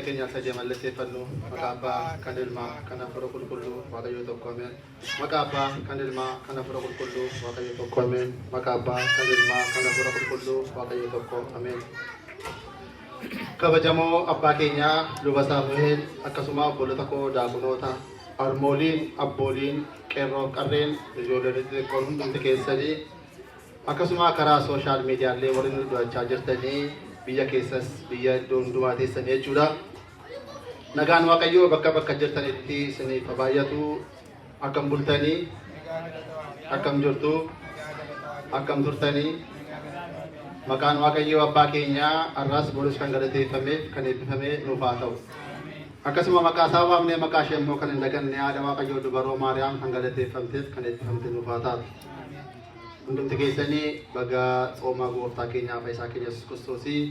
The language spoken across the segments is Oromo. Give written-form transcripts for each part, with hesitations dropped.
Kenya saja malaysia penuh makaba kandelma kana furo kullu wakayo to komen makaba kandelma kana furo kullu wakayo to komen makaba kandelma kana furo kullu wakayo to ko amen kabajamo abba kenya luba samuel akkasuma bolota ko dagunota armolin abbolin qerro qarren ijoollee kon hundi keessanii akkasuma karaa social media illee warri nu du'achaa jirtanii biyya keessas biyya hundumaa teessan jechuudha. Nagaan Waaqayyoo bakka jirtanitti isiniif baay'atu akkam bultanii akkam jirtu akkam turtanii maqaan Waaqayyoo abbaa keenyaa arras bolos kan galateeffameef kan eebbifame nuuf haa ta'u. Akkasuma maqaa isaa waamnee maqaa ishee immoo kan hin daganne haadha Waaqayyoo dubaroo Maariyaam kan galateeffamteef kan eebbifamte nuuf haa taatu. Hundumti keessanii baga xoomaa gooftaa keenyaa Fayyisaa keenya Yesuus Kiristoosii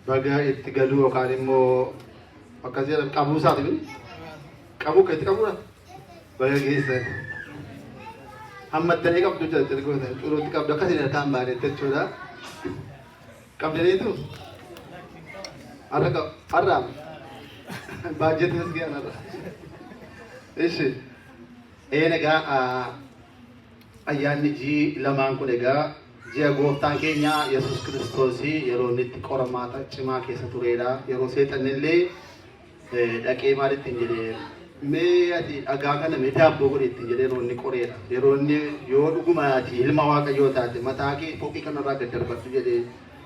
baga itti galuu yookaan immoo akkasii qabuu isaati qabuu kan itti qabuudha baga keessan hammattanii qabdu jechuudha goota xuruutti qabdu akkasiin harkaan baanetti jechuudha qabdaniitu har'aa baajjeetinis ga'an har'a ishi egaa ayyaanni jii lamaan kun egaa ji'a gooftaan keenya Yesuus Kiristoosii yeroo inni itti qormaata cimaa keessa turedha. Yeroo seexanni illee dhaqee maalitti hin jedhee mee ati dhagaa kana mee daabboo godhe ittiin jedhee yeroo inni qoreedha. Yeroo inni yoo dhuguma ati ilma Waaqayyoo taate mataa kee foqii kanarraa gad darbadhu jedhee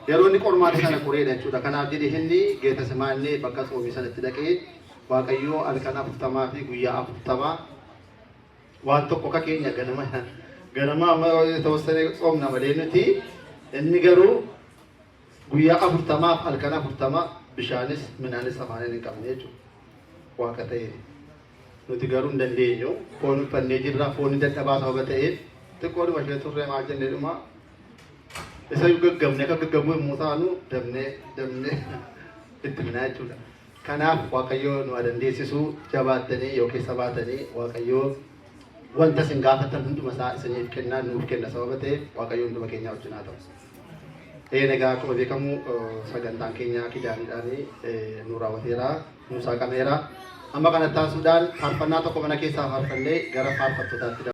yeroo inni qormaata kana qoreedha jechuudha. Kanaaf jedhee inni Geetsemanii bakka soomii sanatti dhaqee Waaqayyoo halkan 40 fi guyyaa 40 waan tokko akka keenya ganama amma ተወሰነ ጾምና መለነቲ እንገሩ ጉያ 40 halkan 40 bishaanis minaanis afaanin hin qabne jechuudha. Waaqa ta'e nuti garuu hin dandeenyu foon uffannee jirra foon dadhabaa sababa ta'eef xiqqoo dhuma ishee turre maal jennee dhuma isa gaggamne akka gaggamu yommuu taanu dabnee itti minaa jechuudha. Kanaaf Waaqayyoo nu dandeessisu jabaattanii yookiin sabaatanii Waaqayyoo wanta sin gaafatan hunduma isaa isiniif kennaa nuuf kenna sababa ta'eef Waaqayyoo hunduma keenyaa wajjin haa ta'u. Egaa akkuma beekamu sagantaan keenya kidaaniidhaan nu raawwateera nu saaqameera. Amma kanatti taasisuudhaan faarfannaa tokko mana keessaa faarfannee gara faarfattootaatti